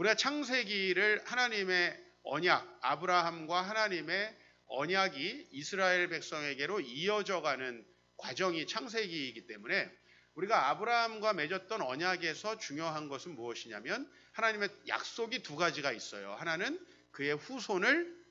우리가 창세기를 하나님의 언약, 아브라함과 하나님의 언약이 이스라엘 백성에게로 이어져가는 과정이 창세기이기 때문에 우리가 아브라함과 맺었던 언약에서 중요한 것은 무엇이냐면 하나님의 약속이 두 가지가 있어요. 하나는 그의 후손을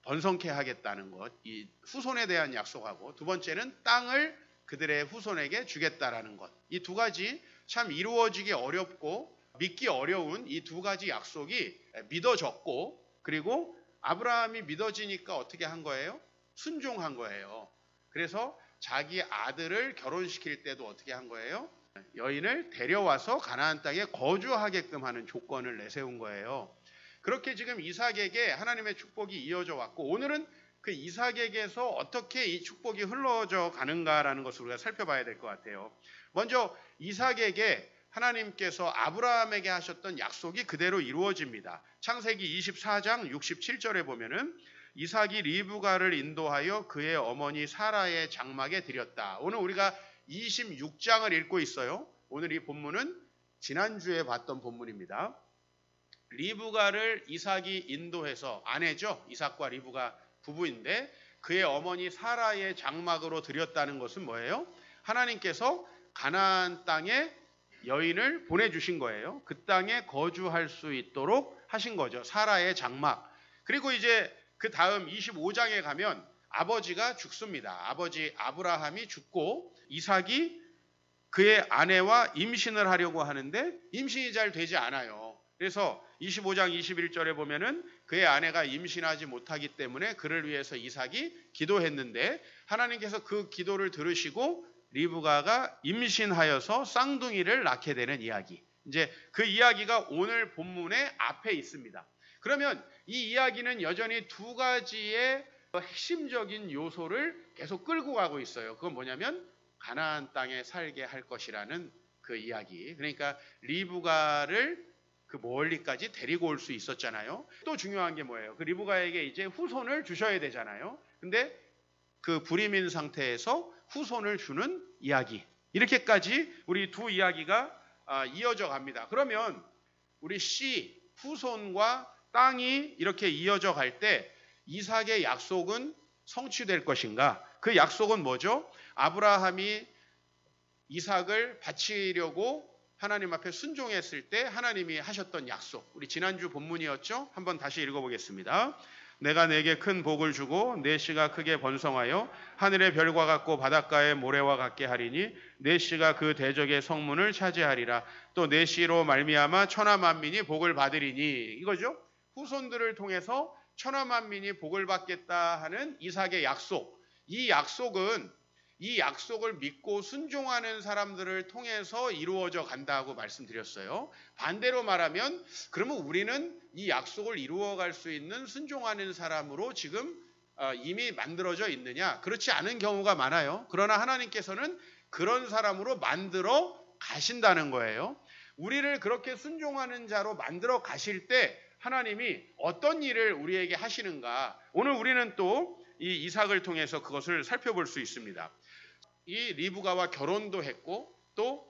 번성케 하겠다는 것, 이 후손에 대한 약속하고, 두 번째는 땅을 그들의 후손에게 주겠다라는 것. 이 두 가지 참 이루어지기 어렵고 믿기 어려운 이 두 가지 약속이 믿어졌고, 그리고 아브라함이 믿어지니까 어떻게 한 거예요? 순종한 거예요. 그래서 자기 아들을 결혼시킬 때도 어떻게 한 거예요? 여인을 데려와서 가나안 땅에 거주하게끔 하는 조건을 내세운 거예요. 그렇게 지금 이삭에게 하나님의 축복이 이어져 왔고, 오늘은 그 이삭에게서 어떻게 이 축복이 흘러져 가는가라는 것을 우리가 살펴봐야 될 것 같아요. 먼저 이삭에게 하나님께서 아브라함에게 하셨던 약속이 그대로 이루어집니다. 창세기 24장 67절에 보면은 이삭이 리브가를 인도하여 그의 어머니 사라의 장막에 들였다. 오늘 우리가 26장을 읽고 있어요. 오늘 이 본문은 지난주에 봤던 본문입니다. 리브가를 이삭이 인도해서, 아내죠. 이삭과 리브가 부부인데 그의 어머니 사라의 장막으로 들였다는 것은 뭐예요? 하나님께서 가나안 땅에 여인을 보내주신 거예요. 그 땅에 거주할 수 있도록 하신 거죠. 사라의 장막. 그리고 이제 그 다음 25장에 가면 아버지가 죽습니다. 아버지 아브라함이 죽고 이삭이 그의 아내와 임신을 하려고 하는데 임신이 잘 되지 않아요. 그래서 25장 21절에 보면은 그의 아내가 임신하지 못하기 때문에 그를 위해서 이삭이 기도했는데 하나님께서 그 기도를 들으시고 리브가가 임신하여서 쌍둥이를 낳게 되는 이야기. 이제 그 이야기가 오늘 본문의 앞에 있습니다. 그러면 이 이야기는 여전히 두 가지의 핵심적인 요소를 계속 끌고 가고 있어요. 그건 뭐냐면 가나안 땅에 살게 할 것이라는 그 이야기. 그러니까 리브가를 그 멀리까지 데리고 올 수 있었잖아요. 또 중요한 게 뭐예요? 그 리브가에게 이제 후손을 주셔야 되잖아요. 근데 그 불임인 상태에서 후손을 주는 이야기. 이렇게까지 우리 두 이야기가 이어져 갑니다. 그러면 우리 씨, 후손과 땅이 이렇게 이어져 갈 때 이삭의 약속은 성취될 것인가? 그 약속은 뭐죠? 아브라함이 이삭을 바치려고 하나님 앞에 순종했을 때 하나님이 하셨던 약속. 우리 지난주 본문이었죠? 한번 다시 읽어보겠습니다. 내가 내게 큰 복을 주고 내 씨가 크게 번성하여 하늘의 별과 같고 바닷가의 모래와 같게 하리니 내 씨가 그 대적의 성문을 차지하리라. 또 내 씨로 말미암아 천하 만민이 복을 받으리니. 이거죠? 후손들을 통해서 천하 만민이 복을 받겠다 하는 이삭의 약속. 이 약속을 믿고 순종하는 사람들을 통해서 이루어져 간다고 말씀드렸어요. 반대로 말하면 그러면 우리는 이 약속을 이루어갈 수 있는 순종하는 사람으로 지금 이미 만들어져 있느냐? 그렇지 않은 경우가 많아요. 그러나 하나님께서는 그런 사람으로 만들어 가신다는 거예요. 우리를 그렇게 순종하는 자로 만들어 가실 때 하나님이 어떤 일을 우리에게 하시는가? 오늘 우리는 또 이 이삭을 통해서 그것을 살펴볼 수 있습니다. 이 리브가와 결혼도 했고 또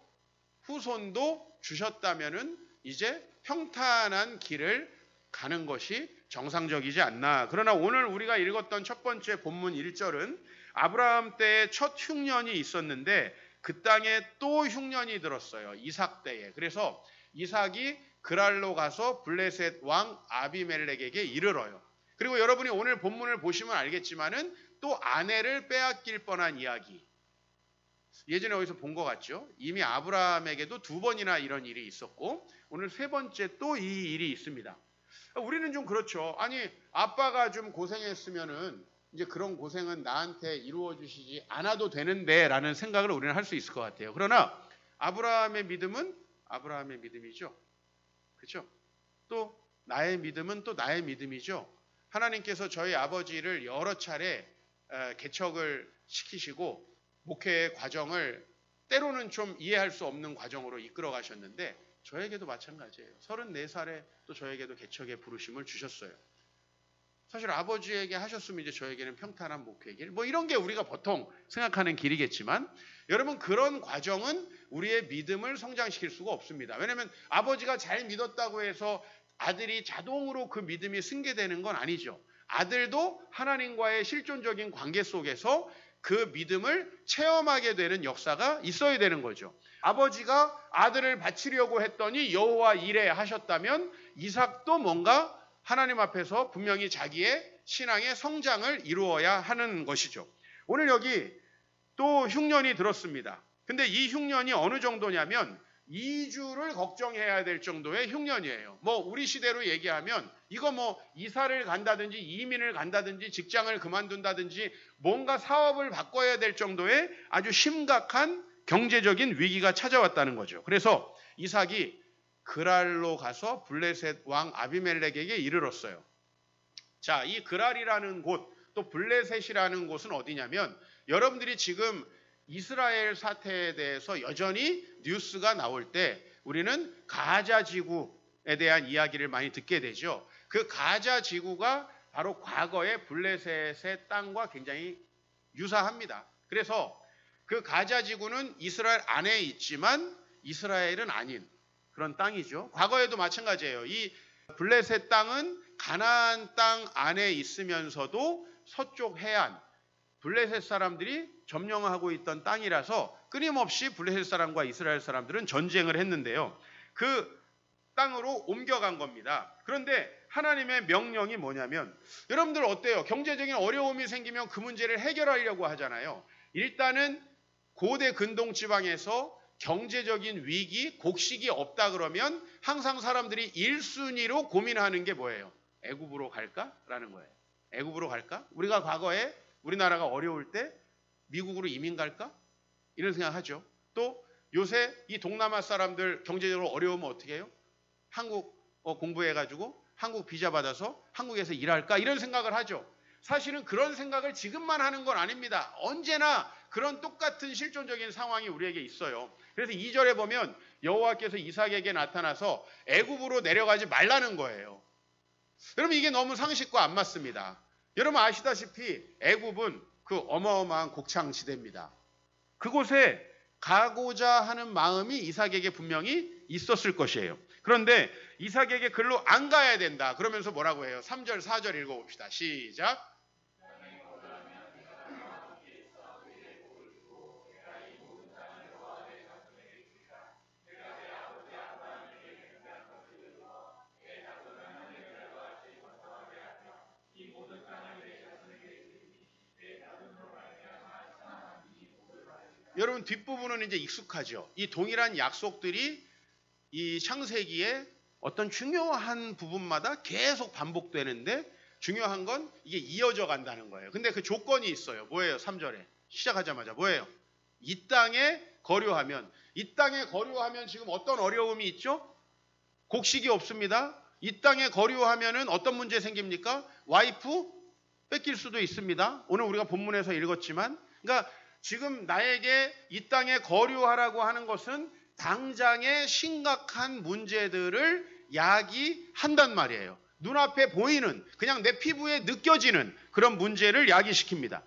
후손도 주셨다면은 이제 평탄한 길을 가는 것이 정상적이지 않나. 그러나 오늘 우리가 읽었던 첫 번째 본문 1절은 아브라함 때에 첫 흉년이 있었는데 그 땅에 또 흉년이 들었어요. 이삭 때에. 그래서 이삭이 그랄로 가서 블레셋 왕 아비멜렉에게 이르러요. 그리고 여러분이 오늘 본문을 보시면 알겠지만은 또 아내를 빼앗길 뻔한 이야기. 예전에 어디서 본 것 같죠? 이미 아브라함에게도 두 번이나 이런 일이 있었고 오늘 세 번째 또 이 일이 있습니다. 우리는 좀 그렇죠. 아니 아빠가 좀 고생했으면은 이제 그런 고생은 나한테 이루어 주시지 않아도 되는데 라는 생각을 우리는 할 수 있을 것 같아요. 그러나 아브라함의 믿음은 아브라함의 믿음이죠. 그렇죠? 또 나의 믿음은 또 나의 믿음이죠. 하나님께서 저희 아버지를 여러 차례 개척을 시키시고 목회의 과정을 때로는 좀 이해할 수 없는 과정으로 이끌어 가셨는데 저에게도 마찬가지예요. 34살에 또 저에게도 개척의 부르심을 주셨어요. 사실 아버지에게 하셨으면 이제 저에게는 평탄한 목회의 길, 뭐 이런 게 우리가 보통 생각하는 길이겠지만 여러분 그런 과정은 우리의 믿음을 성장시킬 수가 없습니다. 왜냐하면 아버지가 잘 믿었다고 해서 아들이 자동으로 그 믿음이 승계되는 건 아니죠. 아들도 하나님과의 실존적인 관계 속에서 그 믿음을 체험하게 되는 역사가 있어야 되는 거죠. 아버지가 아들을 바치려고 했더니 여호와 이레 하셨다면 이삭도 뭔가 하나님 앞에서 분명히 자기의 신앙의 성장을 이루어야 하는 것이죠. 오늘 여기 또 흉년이 들었습니다. 근데 이 흉년이 어느 정도냐면 2주를 걱정해야 될 정도의 흉년이에요. 뭐 우리 시대로 얘기하면 이거 뭐 이사를 간다든지 이민을 간다든지 직장을 그만둔다든지 뭔가 사업을 바꿔야 될 정도의 아주 심각한 경제적인 위기가 찾아왔다는 거죠. 그래서 이삭이 그랄로 가서 블레셋 왕 아비멜렉에게 이르렀어요. 자, 이 그랄이라는 곳, 또 블레셋이라는 곳은 어디냐면 여러분들이 지금 이스라엘 사태에 대해서 여전히 뉴스가 나올 때 우리는 가자 지구에 대한 이야기를 많이 듣게 되죠. 그 가자 지구가 바로 과거의 블레셋의 땅과 굉장히 유사합니다. 그래서 그 가자 지구는 이스라엘 안에 있지만 이스라엘은 아닌 그런 땅이죠. 과거에도 마찬가지예요. 이 블레셋 땅은 가나안 땅 안에 있으면서도 서쪽 해안, 블레셋 사람들이 점령하고 있던 땅이라서 끊임없이 블레셋 사람과 이스라엘 사람들은 전쟁을 했는데요. 그 땅으로 옮겨간 겁니다. 그런데 하나님의 명령이 뭐냐면 여러분들 어때요? 경제적인 어려움이 생기면 그 문제를 해결하려고 하잖아요. 일단은 고대 근동 지방에서 경제적인 위기, 곡식이 없다 그러면 항상 사람들이 1순위로 고민하는 게 뭐예요? 애굽으로 갈까라는 거예요. 애굽으로 갈까? 우리가 과거에 우리나라가 어려울 때 미국으로 이민 갈까? 이런 생각하죠. 또 요새 이 동남아 사람들 경제적으로 어려우면 어떻게 해요? 한국 공부해가지고 한국 비자 받아서 한국에서 일할까? 이런 생각을 하죠. 사실은 그런 생각을 지금만 하는 건 아닙니다. 언제나 그런 똑같은 실존적인 상황이 우리에게 있어요. 그래서 2절에 보면 여호와께서 이삭에게 나타나서 애굽으로 내려가지 말라는 거예요. 여러분 이게 너무 상식과 안 맞습니다. 여러분 아시다시피 애굽은 그 어마어마한 곡창지대입니다. 그곳에 가고자 하는 마음이 이삭에게 분명히 있었을 것이에요. 그런데 이삭에게 글로 안 가야 된다. 그러면서 뭐라고 해요? 3절, 4절 읽어봅시다. 시작. 여러분 뒷부분은 이제 익숙하죠. 이 동일한 약속들이 이 창세기에 어떤 중요한 부분마다 계속 반복되는데 중요한 건 이게 이어져 간다는 거예요. 근데 그 조건이 있어요. 뭐예요? 3절에 시작하자마자 뭐예요? 이 땅에 거류하면, 이 땅에 거류하면 지금 어떤 어려움이 있죠? 곡식이 없습니다. 이 땅에 거류하면은 어떤 문제 생깁니까? 와이프 뺏길 수도 있습니다. 오늘 우리가 본문에서 읽었지만, 그러니까 지금 나에게 이 땅에 거류하라고 하는 것은 당장의 심각한 문제들을 야기한단 말이에요. 눈앞에 보이는, 그냥 내 피부에 느껴지는 그런 문제를 야기시킵니다.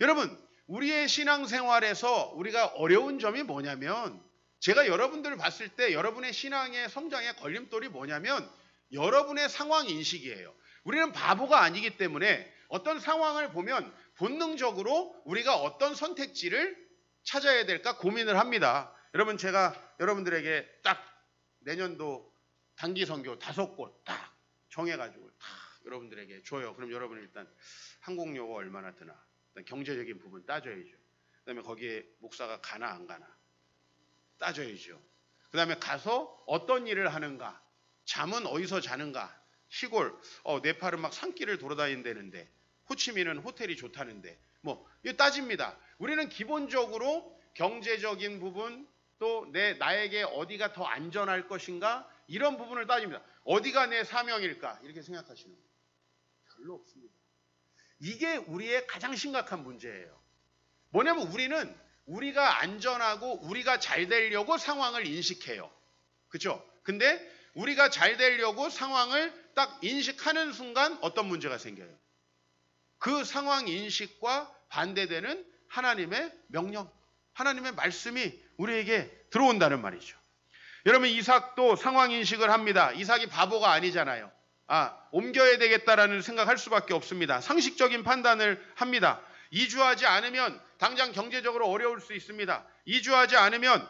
여러분, 우리의 신앙생활에서 우리가 어려운 점이 뭐냐면, 제가 여러분들을 봤을 때 여러분의 신앙의 성장의 걸림돌이 뭐냐면 여러분의 상황 인식이에요. 우리는 바보가 아니기 때문에 어떤 상황을 보면 본능적으로 우리가 어떤 선택지를 찾아야 될까 고민을 합니다. 여러분 제가 여러분들에게 딱 내년도 단기 선교 5곳 딱 정해가지고 딱 여러분들에게 줘요. 그럼 여러분 일단 항공료가 얼마나 드나, 경제적인 부분 따져야죠. 그다음에 거기에 목사가 가나 안 가나 따져야죠. 그다음에 가서 어떤 일을 하는가, 잠은 어디서 자는가, 시골 네팔은 막 산길을 돌아다닌다는데 호치민은 호텔이 좋다는데 뭐 이거 따집니다. 우리는 기본적으로 경제적인 부분, 또 나에게 어디가 더 안전할 것인가, 이런 부분을 따집니다. 어디가 내 사명일까 이렇게 생각하시는 거예요. 별로 없습니다. 이게 우리의 가장 심각한 문제예요. 뭐냐면 우리는 우리가 안전하고 우리가 잘 되려고 상황을 인식해요. 그렇죠? 근데 우리가 잘 되려고 상황을 딱 인식하는 순간 어떤 문제가 생겨요? 그 상황 인식과 반대되는 하나님의 명령, 하나님의 말씀이 우리에게 들어온다는 말이죠. 여러분 이삭도 상황 인식을 합니다. 이삭이 바보가 아니잖아요. 옮겨야 되겠다라는 생각할 수밖에 없습니다. 상식적인 판단을 합니다. 이주하지 않으면 당장 경제적으로 어려울 수 있습니다. 이주하지 않으면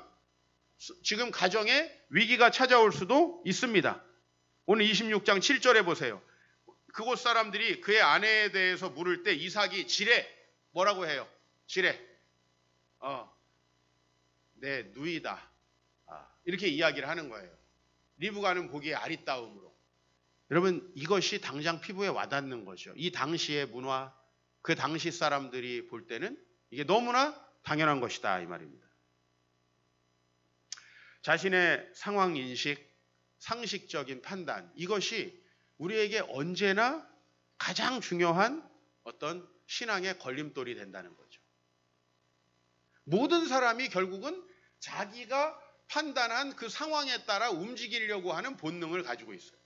지금 가정에 위기가 찾아올 수도 있습니다. 오늘 26장 7절에 보세요. 그곳 사람들이 그의 아내에 대해서 물을 때 이삭이 지레 뭐라고 해요? 지레 내 누이다. 이렇게 이야기를 하는 거예요. 리브가는 보기에 아리따움으로. 여러분 이것이 당장 피부에 와닿는 거죠. 이 당시의 문화, 그 당시 사람들이 볼 때는 이게 너무나 당연한 것이다 이 말입니다. 자신의 상황 인식, 상식적인 판단, 이것이 우리에게 언제나 가장 중요한 어떤 신앙의 걸림돌이 된다는 거죠. 모든 사람이 결국은 자기가 판단한 그 상황에 따라 움직이려고 하는 본능을 가지고 있어요.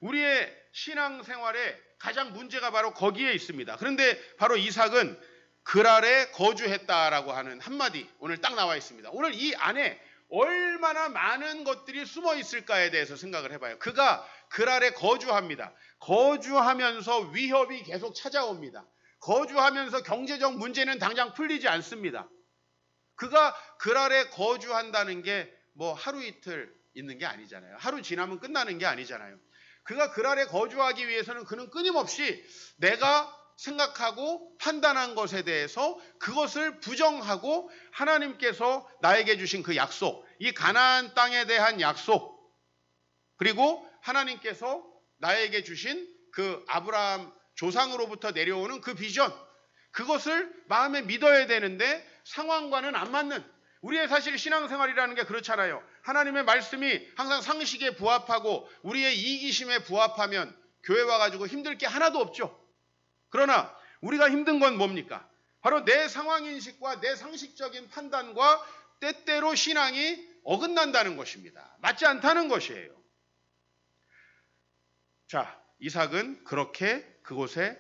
우리의 신앙생활에 가장 문제가 바로 거기에 있습니다. 그런데 바로 이삭은 그랄에 거주했다라고 하는 한마디 오늘 딱 나와 있습니다. 오늘 이 안에 얼마나 많은 것들이 숨어 있을까에 대해서 생각을 해봐요. 그가 그랄에 거주합니다. 거주하면서 위협이 계속 찾아옵니다. 거주하면서 경제적 문제는 당장 풀리지 않습니다. 그가 그랄에 거주한다는 게 뭐 하루 이틀 있는 게 아니잖아요. 하루 지나면 끝나는 게 아니잖아요. 그가 그랄에 거주하기 위해서는 그는 끊임없이 내가 생각하고 판단한 것에 대해서 그것을 부정하고 하나님께서 나에게 주신 그 약속, 이 가나안 땅에 대한 약속, 그리고 하나님께서 나에게 주신 그 아브라함 조상으로부터 내려오는 그 비전, 그것을 마음에 믿어야 되는데 상황과는 안 맞는, 우리의 사실 신앙생활이라는 게 그렇잖아요. 하나님의 말씀이 항상 상식에 부합하고 우리의 이기심에 부합하면 교회 와가지고 힘들 게 하나도 없죠. 그러나 우리가 힘든 건 뭡니까? 바로 내 상황인식과 내 상식적인 판단과 때때로 신앙이 어긋난다는 것입니다. 맞지 않다는 것이에요. 자, 이삭은 그렇게 그곳에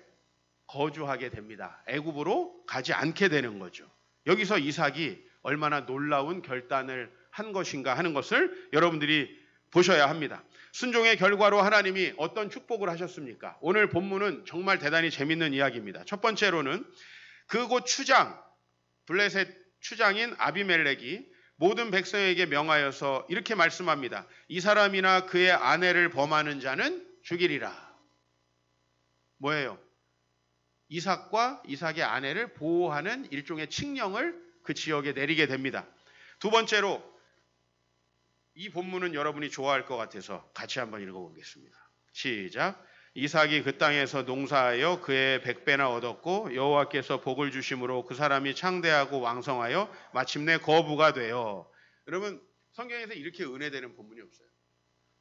거주하게 됩니다. 애굽으로 가지 않게 되는 거죠. 여기서 이삭이 얼마나 놀라운 결단을 한 것인가 하는 것을 여러분들이 보셔야 합니다. 순종의 결과로 하나님이 어떤 축복을 하셨습니까? 오늘 본문은 정말 대단히 재밌는 이야기입니다. 첫 번째로는 그곳 추장, 블레셋 추장인 아비멜렉이 모든 백성에게 명하여서 이렇게 말씀합니다. 이 사람이나 그의 아내를 범하는 자는 죽이리라. 뭐예요? 이삭과 이삭의 아내를 보호하는 일종의 칙령을 그 지역에 내리게 됩니다. 두 번째로 이 본문은 여러분이 좋아할 것 같아서 같이 한번 읽어보겠습니다. 시작. 이삭이 그 땅에서 농사하여 그의 100배나 얻었고 여호와께서 복을 주심으로 그 사람이 창대하고 왕성하여 마침내 거부가 되어. 여러분 성경에서 이렇게 은혜되는 본문이 없어요.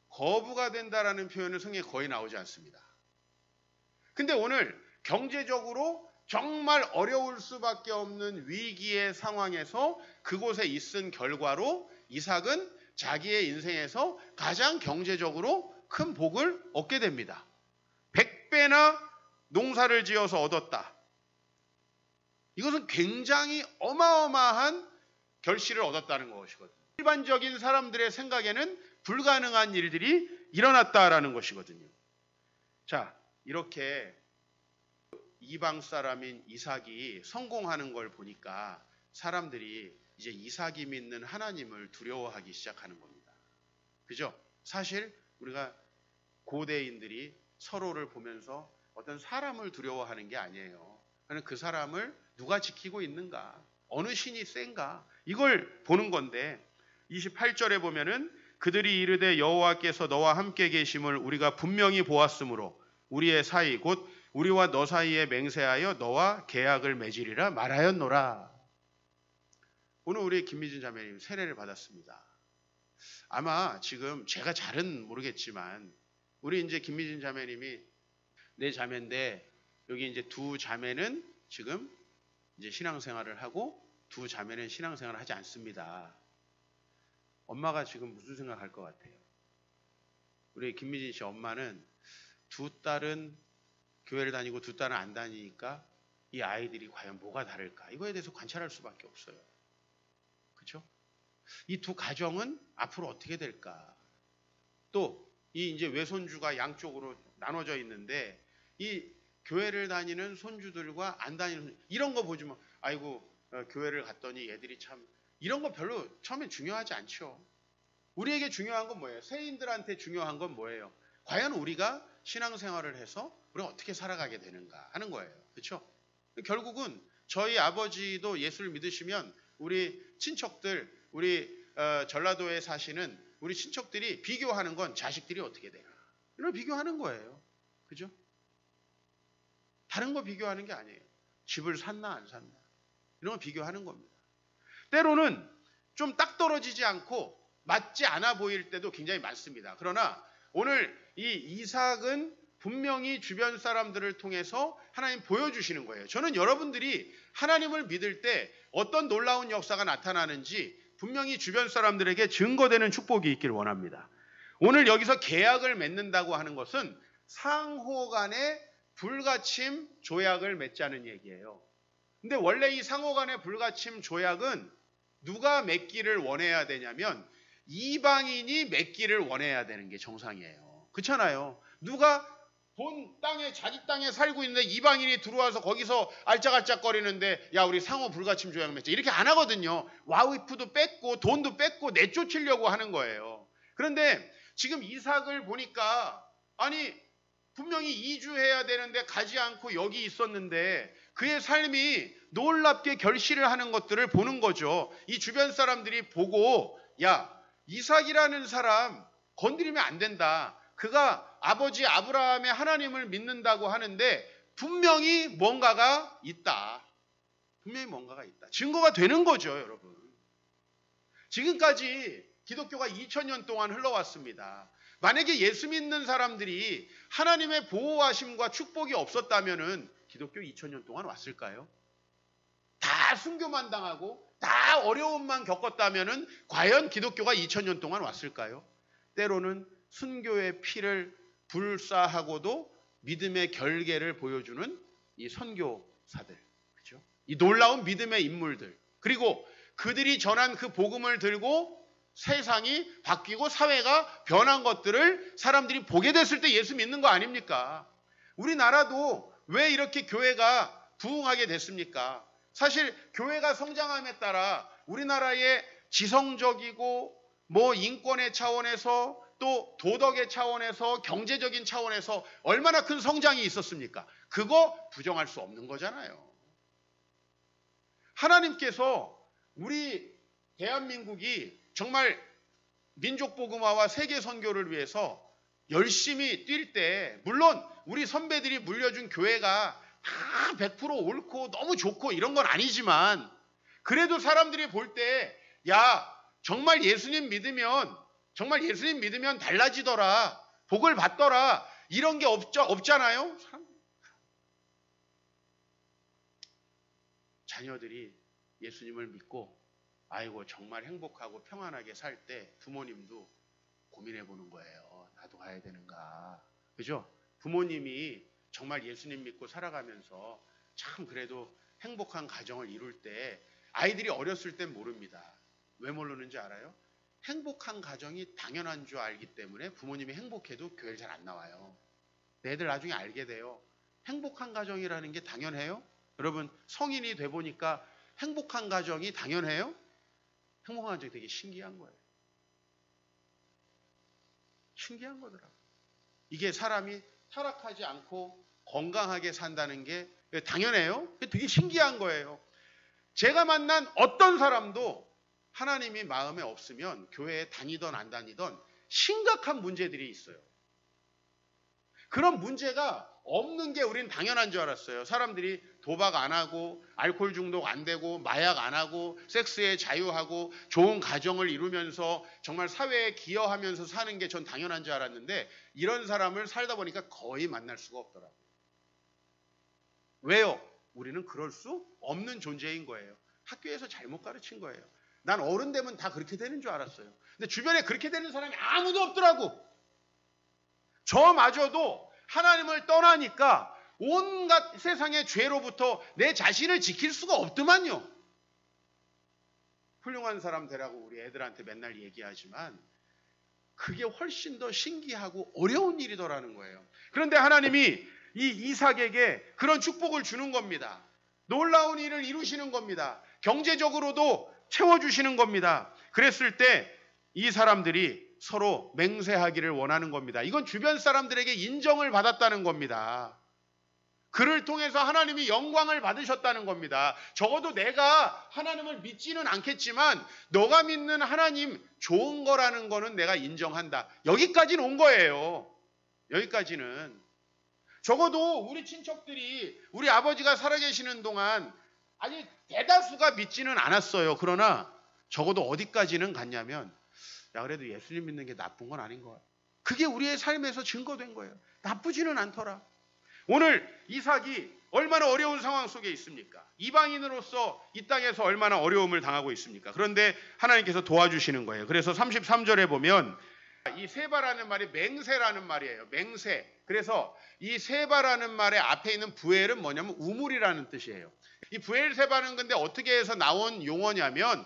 거부가 된다라는 표현은 성경에 거의 나오지 않습니다. 근데 오늘 경제적으로 정말 어려울 수밖에 없는 위기의 상황에서 그곳에 있은 결과로 이삭은 자기의 인생에서 가장 경제적으로 큰 복을 얻게 됩니다. 100배나 농사를 지어서 얻었다. 이것은 굉장히 어마어마한 결실을 얻었다는 것이거든요. 일반적인 사람들의 생각에는 불가능한 일들이 일어났다라는 것이거든요. 자, 이렇게 이방 사람인 이삭이 성공하는 걸 보니까 사람들이 이제 이삭이 믿는 하나님을 두려워하기 시작하는 겁니다. 그죠? 사실 우리가 고대인들이 서로를 보면서 어떤 사람을 두려워하는 게 아니에요. 그 사람을 누가 지키고 있는가? 어느 신이 센가? 이걸 보는 건데 28절에 보면은 그들이 이르되 여호와께서 너와 함께 계심을 우리가 분명히 보았으므로 우리의 사이 곧 우리와 너 사이에 맹세하여 너와 계약을 맺으리라 말하였노라. 오늘 우리 김미진 자매님 세례를 받았습니다. 아마 지금 제가 잘은 모르겠지만 우리 이제 김미진 자매님이 내 자매인데 여기 이제 두 자매는 지금 이제 신앙생활을 하고 두 자매는 신앙생활을 하지 않습니다. 엄마가 지금 무슨 생각할 것 같아요? 우리 김미진 씨 엄마는 두 딸은 교회를 다니고 두 딸은 안 다니니까 이 아이들이 과연 뭐가 다를까? 이거에 대해서 관찰할 수밖에 없어요. 그렇죠? 이 두 가정은 앞으로 어떻게 될까? 또 이 이제 외손주가 양쪽으로 나눠져 있는데 이 교회를 다니는 손주들과 안 다니는 손주, 이런 거 보지 뭐 아이고 교회를 갔더니 얘들이 참 이런 거 별로 처음엔 중요하지 않죠. 우리에게 중요한 건 뭐예요? 세인들한테 중요한 건 뭐예요? 과연 우리가 신앙생활을 해서 우리가 어떻게 살아가게 되는가 하는 거예요. 그렇죠? 결국은 저희 아버지도 예수를 믿으시면 우리 친척들, 우리 전라도에 사시는 우리 친척들이 비교하는 건 자식들이 어떻게 되나 이런 거 비교하는 거예요. 그죠? 다른 거 비교하는 게 아니에요. 집을 샀나 안 샀나 이런 거 비교하는 겁니다. 때로는 좀 딱 떨어지지 않고 맞지 않아 보일 때도 굉장히 많습니다. 그러나 오늘 이 이삭은 분명히 주변 사람들을 통해서 하나님 보여주시는 거예요. 저는 여러분들이 하나님을 믿을 때 어떤 놀라운 역사가 나타나는지 분명히 주변 사람들에게 증거되는 축복이 있길 원합니다. 오늘 여기서 계약을 맺는다고 하는 것은 상호 간의 불가침 조약을 맺자는 얘기예요. 근데 원래 이 상호 간의 불가침 조약은 누가 맺기를 원해야 되냐면 이방인이 맺기를 원해야 되는 게 정상이에요. 그렇잖아요. 누가 돈 땅에 자기 땅에 살고 있는데 이방인이 들어와서 거기서 알짝알짝거리는데 야 우리 상호 불가침 조약 맺자 이렇게 안 하거든요. 와이프도 뺏고 돈도 뺏고 내쫓으려고 하는 거예요. 그런데 지금 이삭을 보니까 아니 분명히 이주해야 되는데 가지 않고 여기 있었는데 그의 삶이 놀랍게 결실을 하는 것들을 보는 거죠. 이 주변 사람들이 보고 야 이삭이라는 사람 건드리면 안 된다. 그가 아버지 아브라함의 하나님을 믿는다고 하는데 분명히 뭔가가 있다. 분명히 뭔가가 있다. 증거가 되는 거죠, 여러분. 지금까지 기독교가 2000년 동안 흘러왔습니다. 만약에 예수 믿는 사람들이 하나님의 보호하심과 축복이 없었다면은 기독교 2000년 동안 왔을까요? 다 순교만 당하고 다 어려움만 겪었다면은 과연 기독교가 2000년 동안 왔을까요? 때로는 순교의 피를 불사하고도 믿음의 결계를 보여주는 이 선교사들, 그렇죠? 이 놀라운 믿음의 인물들, 그리고 그들이 전한 그 복음을 들고 세상이 바뀌고 사회가 변한 것들을 사람들이 보게 됐을 때 예수 믿는 거 아닙니까? 우리나라도 왜 이렇게 교회가 부흥하게 됐습니까? 사실 교회가 성장함에 따라 우리나라의 지성적이고 뭐 인권의 차원에서 또 도덕의 차원에서 경제적인 차원에서 얼마나 큰 성장이 있었습니까? 그거 부정할 수 없는 거잖아요. 하나님께서 우리 대한민국이 정말 민족복음화와 세계 선교를 위해서 열심히 뛸 때 물론 우리 선배들이 물려준 교회가 다 100% 옳고 너무 좋고 이런 건 아니지만 그래도 사람들이 볼 때 야 정말 예수님 믿으면 달라지더라. 복을 받더라. 이런 게 없잖아요. 자녀들이 예수님을 믿고 아이고 정말 행복하고 평안하게 살 때 부모님도 고민해 보는 거예요. 나도 가야 되는가. 그죠? 부모님이 정말 예수님 믿고 살아가면서 참 그래도 행복한 가정을 이룰 때 아이들이 어렸을 땐 모릅니다. 왜 모르는지 알아요? 행복한 가정이 당연한 줄 알기 때문에 부모님이 행복해도 교회를 잘 안 나와요. 애들 나중에 알게 돼요. 행복한 가정이라는 게 당연해요? 여러분 성인이 돼 보니까 행복한 가정이 당연해요? 행복한 가정이 되게 신기한 거예요. 신기한 거더라고요. 이게 사람이 타락하지 않고 건강하게 산다는 게 당연해요? 되게 신기한 거예요. 제가 만난 어떤 사람도 하나님이 마음에 없으면 교회에 다니던 안 다니던 심각한 문제들이 있어요. 그런 문제가 없는 게 우리는 당연한 줄 알았어요. 사람들이 도박 안 하고 알코올 중독 안 되고 마약 안 하고 섹스에 자유하고 좋은 가정을 이루면서 정말 사회에 기여하면서 사는 게 전 당연한 줄 알았는데 이런 사람을 살다 보니까 거의 만날 수가 없더라고요. 왜요? 우리는 그럴 수 없는 존재인 거예요. 학교에서 잘못 가르친 거예요. 난 어른 되면 다 그렇게 되는 줄 알았어요. 근데 주변에 그렇게 되는 사람이 아무도 없더라고. 저마저도 하나님을 떠나니까 온갖 세상의 죄로부터 내 자신을 지킬 수가 없더만요. 훌륭한 사람 되라고 우리 애들한테 맨날 얘기하지만 그게 훨씬 더 신기하고 어려운 일이더라는 거예요. 그런데 하나님이 이 이삭에게 그런 축복을 주는 겁니다. 놀라운 일을 이루시는 겁니다. 경제적으로도 채워주시는 겁니다. 그랬을 때 이 사람들이 서로 맹세하기를 원하는 겁니다. 이건 주변 사람들에게 인정을 받았다는 겁니다. 그를 통해서 하나님이 영광을 받으셨다는 겁니다. 적어도 내가 하나님을 믿지는 않겠지만 너가 믿는 하나님 좋은 거라는 거는 내가 인정한다. 여기까지는 온 거예요. 여기까지는. 적어도 우리 친척들이 우리 아버지가 살아계시는 동안 아니 대다수가 믿지는 않았어요. 그러나 적어도 어디까지는 갔냐면 야 그래도 예수님 믿는 게 나쁜 건 아닌 것 같아. 그게 우리의 삶에서 증거된 거예요. 나쁘지는 않더라. 오늘 이삭이 얼마나 어려운 상황 속에 있습니까? 이방인으로서 이 땅에서 얼마나 어려움을 당하고 있습니까? 그런데 하나님께서 도와주시는 거예요. 그래서 33절에 보면 이 세바라는 말이 맹세라는 말이에요. 맹세. 그래서 이 세바라는 말의 앞에 있는 부엘은 뭐냐면 우물이라는 뜻이에요. 이 부엘세바는 근데 어떻게 해서 나온 용어냐면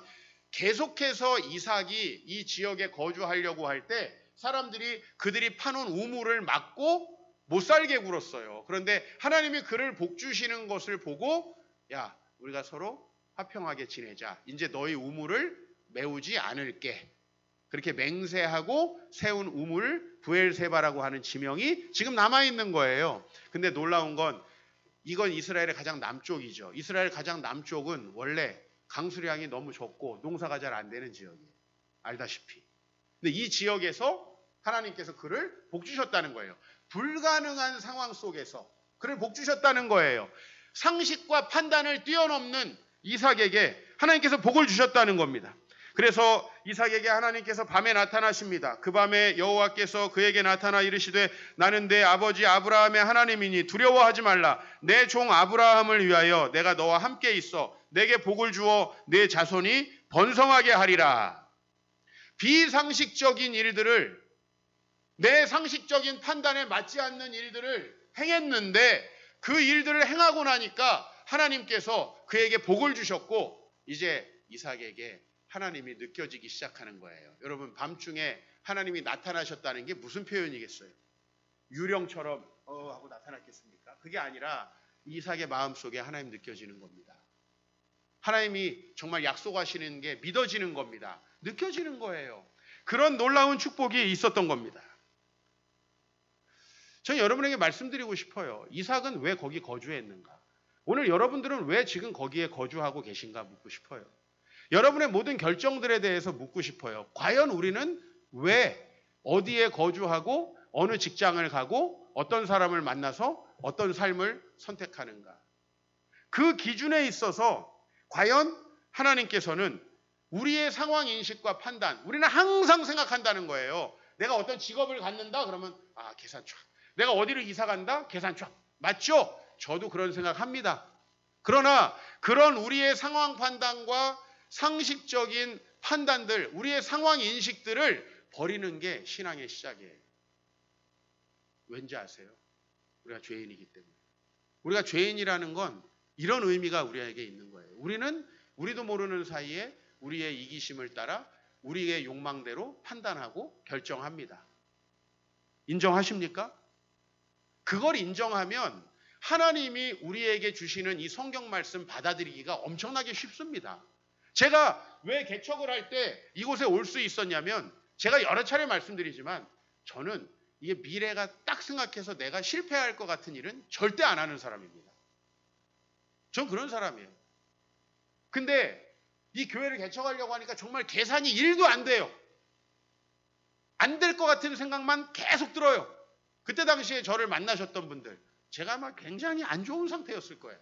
계속해서 이삭이 이 지역에 거주하려고 할 때 사람들이 그들이 파놓은 우물을 막고 못 살게 굴었어요. 그런데 하나님이 그를 복주시는 것을 보고 야 우리가 서로 화평하게 지내자. 이제 너희 우물을 메우지 않을게. 그렇게 맹세하고 세운 우물 부엘세바라고 하는 지명이 지금 남아있는 거예요. 근데 놀라운 건 이건 이스라엘의 가장 남쪽이죠. 이스라엘 가장 남쪽은 원래 강수량이 너무 적고 농사가 잘 안 되는 지역이에요. 알다시피. 근데 이 지역에서 하나님께서 그를 복주셨다는 거예요. 불가능한 상황 속에서 그를 복주셨다는 거예요. 상식과 판단을 뛰어넘는 이삭에게 하나님께서 복을 주셨다는 겁니다. 그래서 이삭에게 하나님께서 밤에 나타나십니다. 그 밤에 여호와께서 그에게 나타나 이르시되 나는 내 아버지 아브라함의 하나님이니 두려워하지 말라. 내 종 아브라함을 위하여 내가 너와 함께 있어 내게 복을 주어 내 자손이 번성하게 하리라. 비상식적인 일들을 내 상식적인 판단에 맞지 않는 일들을 행했는데 그 일들을 행하고 나니까 하나님께서 그에게 복을 주셨고 이제 이삭에게 하나님이 느껴지기 시작하는 거예요. 여러분 밤중에 하나님이 나타나셨다는 게 무슨 표현이겠어요? 유령처럼 하고 나타났겠습니까? 그게 아니라 이삭의 마음속에 하나님 느껴지는 겁니다. 하나님이 정말 약속하시는 게 믿어지는 겁니다. 느껴지는 거예요. 그런 놀라운 축복이 있었던 겁니다. 저는 여러분에게 말씀드리고 싶어요. 이삭은 왜 거기 거주했는가? 오늘 여러분들은 왜 지금 거기에 거주하고 계신가 묻고 싶어요. 여러분의 모든 결정들에 대해서 묻고 싶어요. 과연 우리는 왜 어디에 거주하고 어느 직장을 가고 어떤 사람을 만나서 어떤 삶을 선택하는가? 그 기준에 있어서 과연 하나님께서는 우리의 상황 인식과 판단, 우리는 항상 생각한다는 거예요. 내가 어떤 직업을 갖는다 그러면 계산 쫙. 내가 어디를 이사 간다? 계산 쫙. 맞죠? 저도 그런 생각합니다. 그러나 그런 우리의 상황 판단과 상식적인 판단들, 우리의 상황 인식들을 버리는 게 신앙의 시작이에요. 왠지 아세요? 우리가 죄인이기 때문에. 우리가 죄인이라는 건 이런 의미가 우리에게 있는 거예요. 우리는 우리도 모르는 사이에 우리의 이기심을 따라 우리의 욕망대로 판단하고 결정합니다. 인정하십니까? 그걸 인정하면 하나님이 우리에게 주시는 이 성경 말씀 받아들이기가 엄청나게 쉽습니다. 제가 왜 개척을 할 때 이곳에 올 수 있었냐면 제가 여러 차례 말씀드리지만 저는 이게 미래가 딱 생각해서 내가 실패할 것 같은 일은 절대 안 하는 사람입니다. 전 그런 사람이에요. 근데 이 교회를 개척하려고 하니까 정말 계산이 1도 안 돼요. 안 될 것 같은 생각만 계속 들어요. 그때 당시에 저를 만나셨던 분들 제가 아마 굉장히 안 좋은 상태였을 거예요.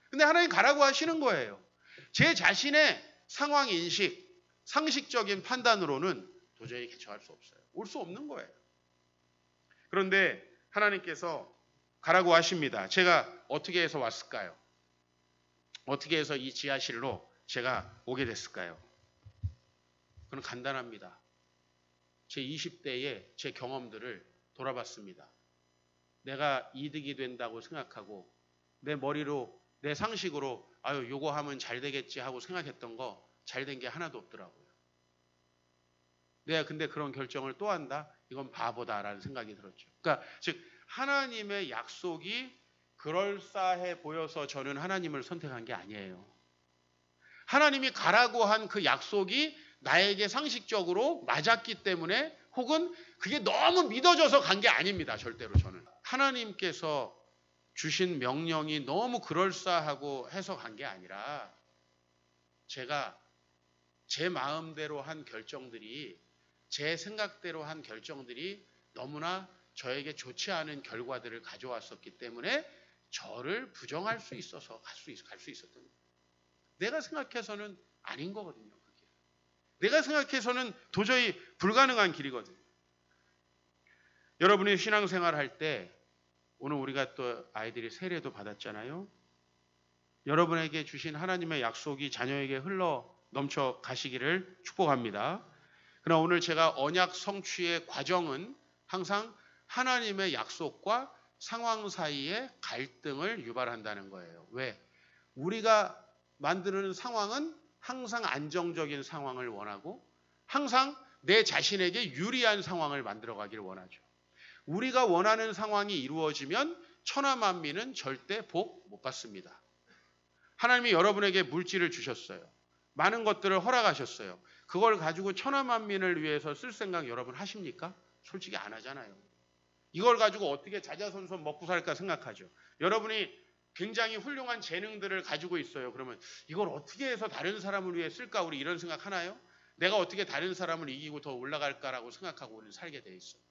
근데 하나님 가라고 하시는 거예요. 제 자신의 상황 인식, 상식적인 판단으로는 도저히 개척할 수 없어요. 올 수 없는 거예요. 그런데 하나님께서 가라고 하십니다. 제가 어떻게 해서 왔을까요? 어떻게 해서 이 지하실로 제가 오게 됐을까요? 그건 간단합니다. 제 20대의 제 경험들을 돌아봤습니다. 내가 이득이 된다고 생각하고 내 머리로 내 상식으로 요거 하면 잘 되겠지 하고 생각했던 거 잘 된 게 하나도 없더라고요. 내가 근데 그런 결정을 또 한다? 이건 바보다라는 생각이 들었죠. 그러니까 즉 하나님의 약속이 그럴싸해 보여서 저는 하나님을 선택한 게 아니에요. 하나님이 가라고 한 그 약속이 나에게 상식적으로 맞았기 때문에 혹은 그게 너무 믿어져서 간 게 아닙니다. 절대로 저는. 하나님께서 주신 명령이 너무 그럴싸하고 해서 간 게 아니라 제가 제 마음대로 한 결정들이 제 생각대로 한 결정들이 너무나 저에게 좋지 않은 결과들을 가져왔었기 때문에 저를 부정할 수 있어서 갈 수 있었던 거예요. 내가 생각해서는 아닌 거거든요. 그게. 내가 생각해서는 도저히 불가능한 길이거든요. 여러분이 신앙생활 할 때 오늘 우리가 또 아이들이 세례도 받았잖아요. 여러분에게 주신 하나님의 약속이 자녀에게 흘러 넘쳐 가시기를 축복합니다. 그러나 오늘 제가 언약 성취의 과정은 항상 하나님의 약속과 상황 사이에 갈등을 유발한다는 거예요. 왜? 우리가 만드는 상황은 항상 안정적인 상황을 원하고 항상 내 자신에게 유리한 상황을 만들어가기를 원하죠. 우리가 원하는 상황이 이루어지면 천하만민은 절대 복 못 받습니다. 하나님이 여러분에게 물질을 주셨어요. 많은 것들을 허락하셨어요. 그걸 가지고 천하만민을 위해서 쓸 생각 여러분 하십니까? 솔직히 안 하잖아요. 이걸 가지고 어떻게 자자손손 먹고 살까 생각하죠. 여러분이 굉장히 훌륭한 재능들을 가지고 있어요. 그러면 이걸 어떻게 해서 다른 사람을 위해 쓸까? 우리 이런 생각 하나요? 내가 어떻게 다른 사람을 이기고 더 올라갈까라고 생각하고 우리는 살게 돼 있어요.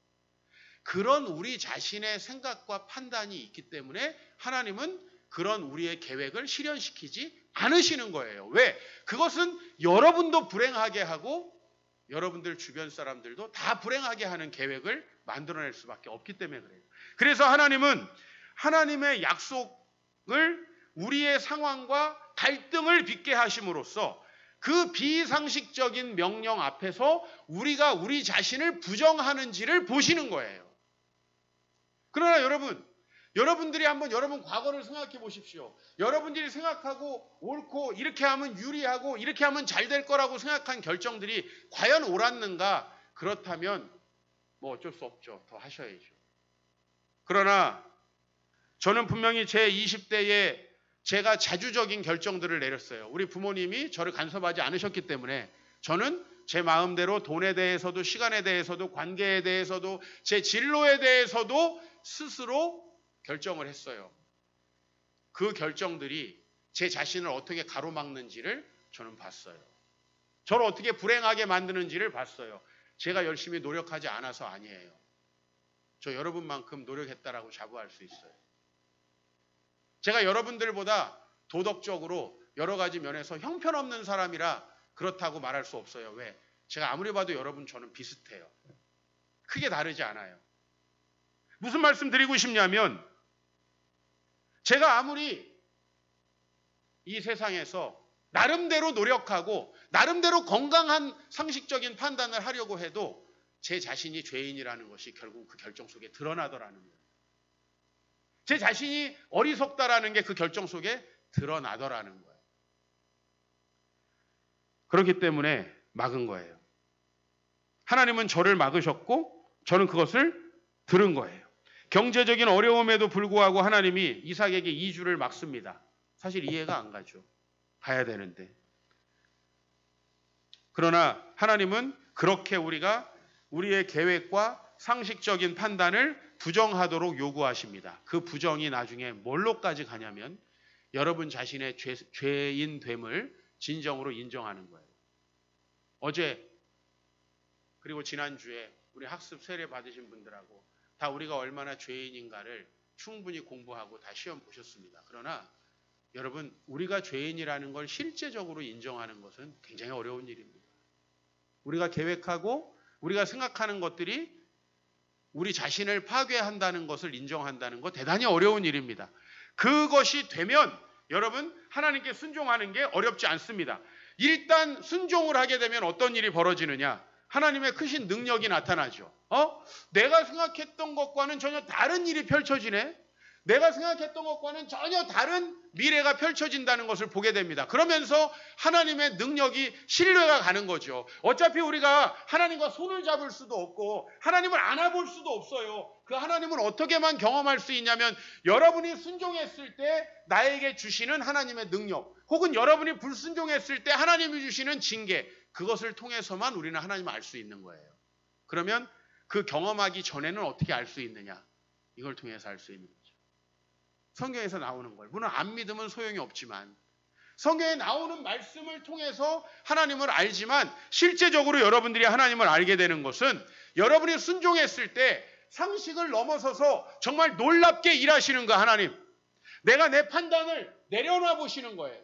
그런 우리 자신의 생각과 판단이 있기 때문에 하나님은 그런 우리의 계획을 실현시키지 않으시는 거예요. 왜? 그것은 여러분도 불행하게 하고 여러분들 주변 사람들도 다 불행하게 하는 계획을 만들어낼 수밖에 없기 때문에 그래요. 그래서 하나님은 하나님의 약속을 우리의 상황과 갈등을 빚게 하심으로써 그 비상식적인 명령 앞에서 우리가 우리 자신을 부정하는지를 보시는 거예요. 그러나 여러분들이 한번 여러분 과거를 생각해 보십시오. 여러분들이 생각하고 옳고 이렇게 하면 유리하고 이렇게 하면 잘 될 거라고 생각한 결정들이 과연 옳았는가? 그렇다면 뭐 어쩔 수 없죠. 더 하셔야죠. 그러나 저는 분명히 제 20대에 제가 자주적인 결정들을 내렸어요. 우리 부모님이 저를 간섭하지 않으셨기 때문에 저는 제 마음대로 돈에 대해서도 시간에 대해서도 관계에 대해서도 제 진로에 대해서도 스스로 결정을 했어요. 그 결정들이 제 자신을 어떻게 가로막는지를 저는 봤어요. 저를 어떻게 불행하게 만드는지를 봤어요. 제가 열심히 노력하지 않아서 아니에요. 저 여러분만큼 노력했다라고 자부할 수 있어요. 제가 여러분들보다 도덕적으로 여러 가지 면에서 형편없는 사람이라 그렇다고 말할 수 없어요. 왜? 제가 아무리 봐도 여러분 저는 비슷해요. 크게 다르지 않아요. 무슨 말씀 드리고 싶냐면 제가 아무리 이 세상에서 나름대로 노력하고 나름대로 건강한 상식적인 판단을 하려고 해도 제 자신이 죄인이라는 것이 결국 그 결정 속에 드러나더라는 거예요. 제 자신이 어리석다라는 게 그 결정 속에 드러나더라는 거예요. 그렇기 때문에 막은 거예요. 하나님은 저를 막으셨고 저는 그것을 들은 거예요. 경제적인 어려움에도 불구하고 하나님이 이삭에게 이주를 막습니다. 사실 이해가 안 가죠. 가야 되는데. 그러나 하나님은 그렇게 우리가 우리의 계획과 상식적인 판단을 부정하도록 요구하십니다. 그 부정이 나중에 뭘로까지 가냐면 여러분 자신의 죄인됨을 진정으로 인정하는 거예요. 어제 그리고 지난주에 우리 학습 세례 받으신 분들하고 다 우리가 얼마나 죄인인가를 충분히 공부하고 다 시험 보셨습니다. 그러나 여러분 우리가 죄인이라는 걸 실제적으로 인정하는 것은 굉장히 어려운 일입니다. 우리가 계획하고 우리가 생각하는 것들이 우리 자신을 파괴한다는 것을 인정한다는 것 대단히 어려운 일입니다. 그것이 되면 여러분 하나님께 순종하는 게 어렵지 않습니다. 일단 순종을 하게 되면 어떤 일이 벌어지느냐? 하나님의 크신 능력이 나타나죠. 내가 생각했던 것과는 전혀 다른 일이 펼쳐지네. 내가 생각했던 것과는 전혀 다른 미래가 펼쳐진다는 것을 보게 됩니다. 그러면서 하나님의 능력이 신뢰가 가는 거죠. 어차피 우리가 하나님과 손을 잡을 수도 없고 하나님을 안아볼 수도 없어요. 그 하나님을 어떻게만 경험할 수 있냐면 여러분이 순종했을 때 나에게 주시는 하나님의 능력, 혹은 여러분이 불순종했을 때 하나님이 주시는 징계, 그것을 통해서만 우리는 하나님을 알 수 있는 거예요. 그러면 그 경험하기 전에는 어떻게 알 수 있느냐? 이걸 통해서 알 수 있는 거죠. 성경에서 나오는 걸. 물론 안 믿으면 소용이 없지만 성경에 나오는 말씀을 통해서 하나님을 알지만 실제적으로 여러분들이 하나님을 알게 되는 것은 여러분이 순종했을 때 상식을 넘어서서 정말 놀랍게 일하시는 거 하나님. 내가 내 판단을 내려놔 보시는 거예요.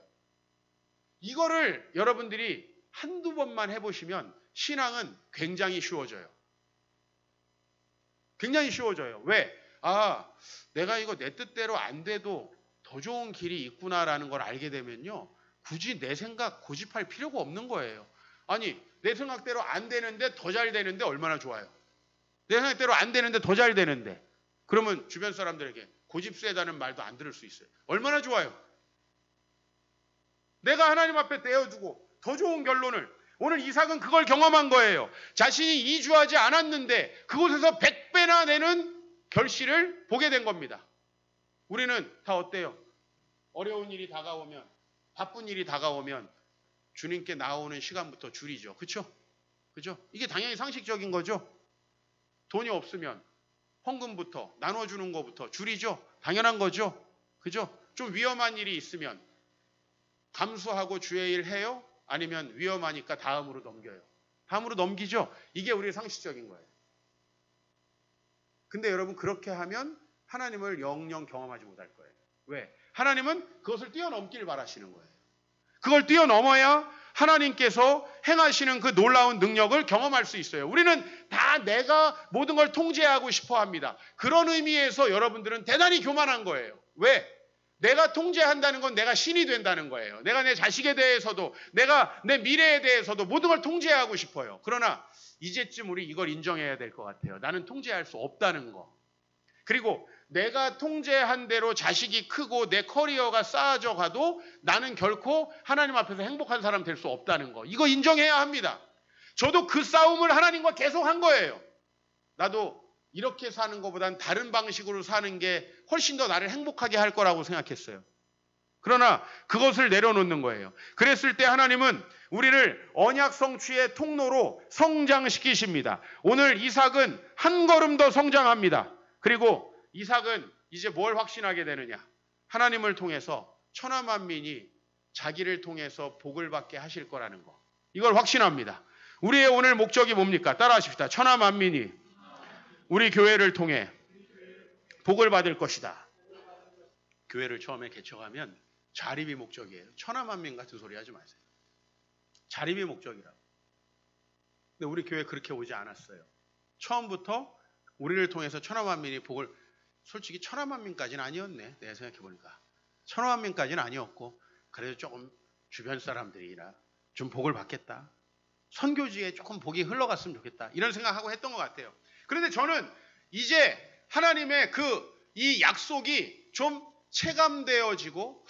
이거를 여러분들이 한두 번만 해보시면 신앙은 굉장히 쉬워져요. 굉장히 쉬워져요. 왜? 내가 이거 내 뜻대로 안 돼도 더 좋은 길이 있구나라는 걸 알게 되면요. 굳이 내 생각 고집할 필요가 없는 거예요. 아니, 내 생각대로 안 되는데 더 잘 되는데 얼마나 좋아요. 내 생각대로 안 되는데 더 잘 되는데. 그러면 주변 사람들에게 고집 세다는 말도 안 들을 수 있어요. 얼마나 좋아요. 내가 하나님 앞에 내어두고 더 좋은 결론을. 오늘 이삭은 그걸 경험한 거예요. 자신이 이주하지 않았는데 그곳에서 100배나 되는 결실을 보게 된 겁니다. 우리는 다 어때요? 어려운 일이 다가오면, 바쁜 일이 다가오면 주님께 나오는 시간부터 줄이죠. 그렇죠? 그죠? 이게 당연히 상식적인 거죠. 돈이 없으면 헌금부터 나눠주는 것부터 줄이죠. 당연한 거죠. 그죠? 좀 위험한 일이 있으면 감수하고 주의 일 해요? 아니면 위험하니까 다음으로 넘겨요? 다음으로 넘기죠. 이게 우리의 상식적인 거예요. 근데 여러분 그렇게 하면 하나님을 영영 경험하지 못할 거예요. 왜? 하나님은 그것을 뛰어넘기를 바라시는 거예요. 그걸 뛰어넘어야 하나님께서 행하시는 그 놀라운 능력을 경험할 수 있어요. 우리는 다 내가 모든 걸 통제하고 싶어 합니다. 그런 의미에서 여러분들은 대단히 교만한 거예요. 왜? 내가 통제한다는 건 내가 신이 된다는 거예요. 내가 내 자식에 대해서도, 내가 내 미래에 대해서도 모든 걸 통제하고 싶어요. 그러나 이제쯤 우리 이걸 인정해야 될 것 같아요. 나는 통제할 수 없다는 거. 그리고 내가 통제한 대로 자식이 크고 내 커리어가 쌓아져 가도 나는 결코 하나님 앞에서 행복한 사람 될 수 없다는 거. 이거 인정해야 합니다. 저도 그 싸움을 하나님과 계속 한 거예요. 나도 이렇게 사는 것보단 다른 방식으로 사는 게 훨씬 더 나를 행복하게 할 거라고 생각했어요. 그러나 그것을 내려놓는 거예요. 그랬을 때 하나님은 우리를 언약 성취의 통로로 성장시키십니다. 오늘 이삭은 한 걸음 더 성장합니다. 그리고 이삭은 이제 뭘 확신하게 되느냐? 하나님을 통해서 천하 만민이 자기를 통해서 복을 받게 하실 거라는 거. 이걸 확신합니다. 우리의 오늘 목적이 뭡니까? 따라하십시다. 천하 만민이 우리 교회를 통해 복을 받을 것이다. 교회를 처음에 개척하면 자립이 목적이에요. 천하 만민 같은 소리 하지 마세요. 자립이 목적이라고. 근데 우리 교회 그렇게 오지 않았어요. 처음부터 우리를 통해서 천하 만민이 복을, 솔직히 천하 만민까지는 아니었네. 내가 생각해보니까. 천하 만민까지는 아니었고 그래도 조금 주변 사람들이나 좀 복을 받겠다. 선교지에 조금 복이 흘러갔으면 좋겠다. 이런 생각하고 했던 것 같아요. 그런데 저는 이제 하나님의 이 약속이 좀 체감되어지고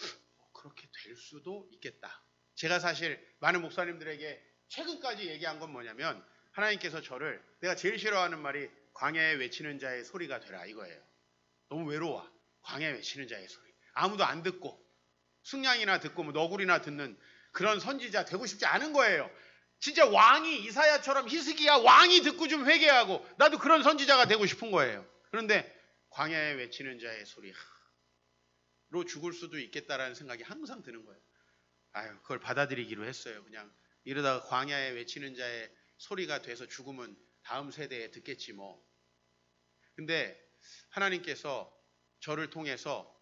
그렇게 될 수도 있겠다. 제가 사실 많은 목사님들에게 최근까지 얘기한 건 뭐냐면 하나님께서 저를, 내가 제일 싫어하는 말이 광야에 외치는 자의 소리가 되라 이거예요. 너무 외로워. 광야에 외치는 자의 소리. 아무도 안 듣고 승냥이나 듣고 뭐 너구리나 듣는 그런 선지자 되고 싶지 않은 거예요. 진짜 왕이, 이사야처럼 히스기야 왕이 듣고 좀 회개하고 나도 그런 선지자가 되고 싶은 거예요. 그런데 광야에 외치는 자의 소리로 죽을 수도 있겠다라는 생각이 항상 드는 거예요. 그걸 받아들이기로 했어요. 그냥 이러다가 광야에 외치는 자의 소리가 돼서 죽으면 다음 세대에 듣겠지 뭐. 근데 하나님께서 저를 통해서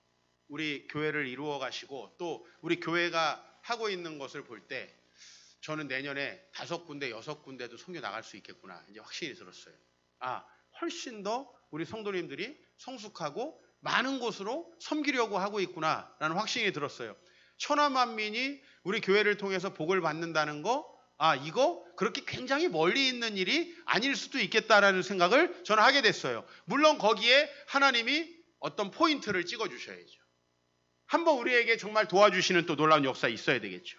우리 교회를 이루어 가시고 또 우리 교회가 하고 있는 것을 볼 때 저는 내년에 5군데, 6군데도 선교 나갈 수 있겠구나. 이제 확신이 들었어요. 훨씬 더 우리 성도님들이 성숙하고 많은 곳으로 섬기려고 하고 있구나라는 확신이 들었어요. 천하 만민이 우리 교회를 통해서 복을 받는다는 거, 이거 그렇게 굉장히 멀리 있는 일이 아닐 수도 있겠다라는 생각을 저는 하게 됐어요. 물론 거기에 하나님이 어떤 포인트를 찍어주셔야죠. 한번 우리에게 정말 도와주시는 또 놀라운 역사 있어야 되겠죠.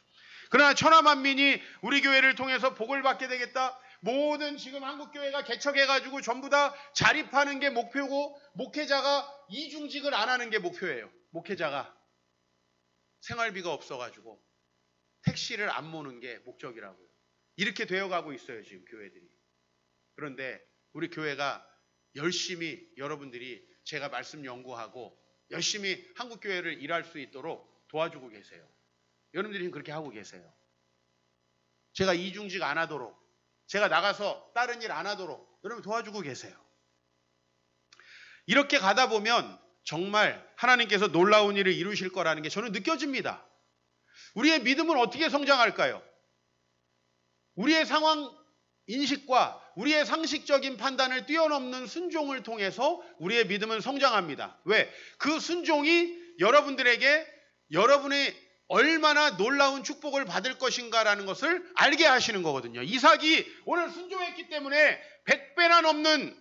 그러나 천하만민이 우리 교회를 통해서 복을 받게 되겠다. 모든 지금 한국교회가 개척해가지고 전부 다 자립하는 게 목표고 목회자가 이중직을 안 하는 게 목표예요. 목회자가 생활비가 없어가지고 택시를 안 모는 게 목적이라고요. 이렇게 되어가고 있어요, 지금 교회들이. 그런데 우리 교회가 열심히 여러분들이 제가 말씀 연구하고 열심히 한국교회를 일할 수 있도록 도와주고 계세요. 여러분들이 그렇게 하고 계세요. 제가 이중직 안 하도록, 제가 나가서 다른 일 안 하도록 여러분 도와주고 계세요. 이렇게 가다 보면 정말 하나님께서 놀라운 일을 이루실 거라는 게 저는 느껴집니다. 우리의 믿음은 어떻게 성장할까요? 우리의 상황 인식과 우리의 상식적인 판단을 뛰어넘는 순종을 통해서 우리의 믿음은 성장합니다. 왜? 그 순종이 여러분들에게 여러분의 얼마나 놀라운 축복을 받을 것인가라는 것을 알게 하시는 거거든요. 이삭이 오늘 순종했기 때문에 100배나 넘는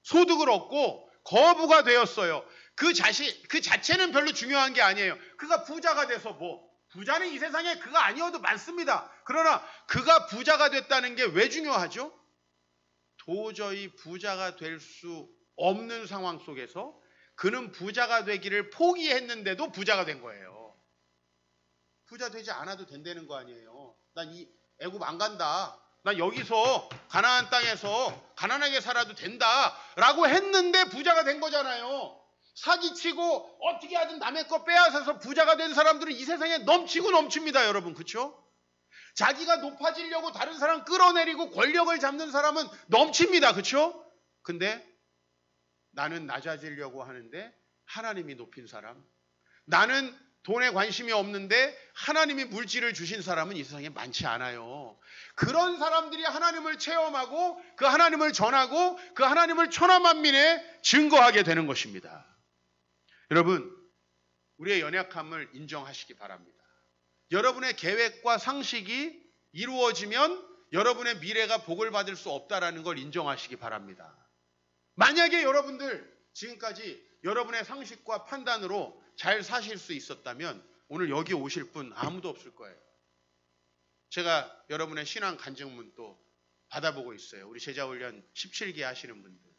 소득을 얻고 거부가 되었어요. 그 자체는 별로 중요한 게 아니에요. 그가 부자가 돼서 뭐, 부자는 이 세상에 그가 아니어도 많습니다. 그러나 그가 부자가 됐다는 게 왜 중요하죠? 도저히 부자가 될 수 없는 상황 속에서 그는 부자가 되기를 포기했는데도 부자가 된 거예요. 부자 되지 않아도 된다는 거 아니에요. 난 이 애굽 안 간다. 난 여기서 가나안 땅에서 가난하게 살아도 된다라고 했는데 부자가 된 거잖아요. 사기치고 어떻게 하든 남의 거 빼앗아서 부자가 된 사람들은 이 세상에 넘치고 넘칩니다, 여러분. 그렇죠? 자기가 높아지려고 다른 사람 끌어내리고 권력을 잡는 사람은 넘칩니다. 그렇죠? 근데 나는 낮아지려고 하는데 하나님이 높인 사람, 나는 돈에 관심이 없는데 하나님이 물질을 주신 사람은 이 세상에 많지 않아요. 그런 사람들이 하나님을 체험하고 그 하나님을 전하고 그 하나님을 천하만민에 증거하게 되는 것입니다. 여러분, 우리의 연약함을 인정하시기 바랍니다. 여러분의 계획과 상식이 이루어지면 여러분의 미래가 복을 받을 수 없다는 걸 인정하시기 바랍니다. 만약에 여러분들 지금까지 여러분의 상식과 판단으로 잘 사실 수 있었다면 오늘 여기 오실 분 아무도 없을 거예요. 제가 여러분의 신앙 간증문 또 받아보고 있어요. 우리 제자훈련 17기 하시는 분들.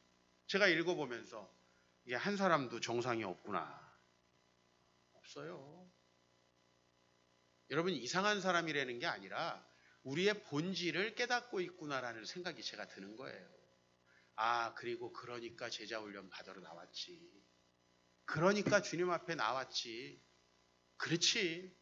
제가 읽어보면서 이게 한 사람도 정상이 없구나. 없어요. 여러분, 이상한 사람이라는 게 아니라 우리의 본질을 깨닫고 있구나라는 생각이 제가 드는 거예요. 아, 그리고 그러니까 제자훈련 받으러 나왔지. 그러니까 주님 앞에 나왔지. 그렇지.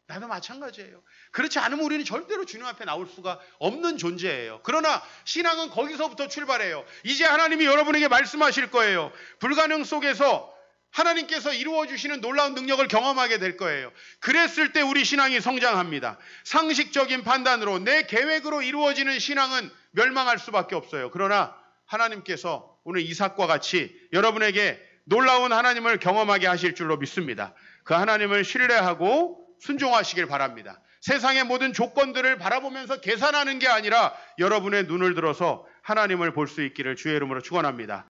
나도 마찬가지예요. 그렇지 않으면 우리는 절대로 주님 앞에 나올 수가 없는 존재예요. 그러나 신앙은 거기서부터 출발해요. 이제 하나님이 여러분에게 말씀하실 거예요. 불가능 속에서 하나님께서 이루어주시는 놀라운 능력을 경험하게 될 거예요. 그랬을 때 우리 신앙이 성장합니다. 상식적인 판단으로 내 계획으로 이루어지는 신앙은 멸망할 수밖에 없어요. 그러나 하나님께서 오늘 이삭과 같이 여러분에게 놀라운 하나님을 경험하게 하실 줄로 믿습니다. 그 하나님을 신뢰하고 순종하시길 바랍니다. 세상의 모든 조건들을 바라보면서 계산하는 게 아니라 여러분의 눈을 들어서 하나님을 볼 수 있기를 주의 이름으로 축원합니다.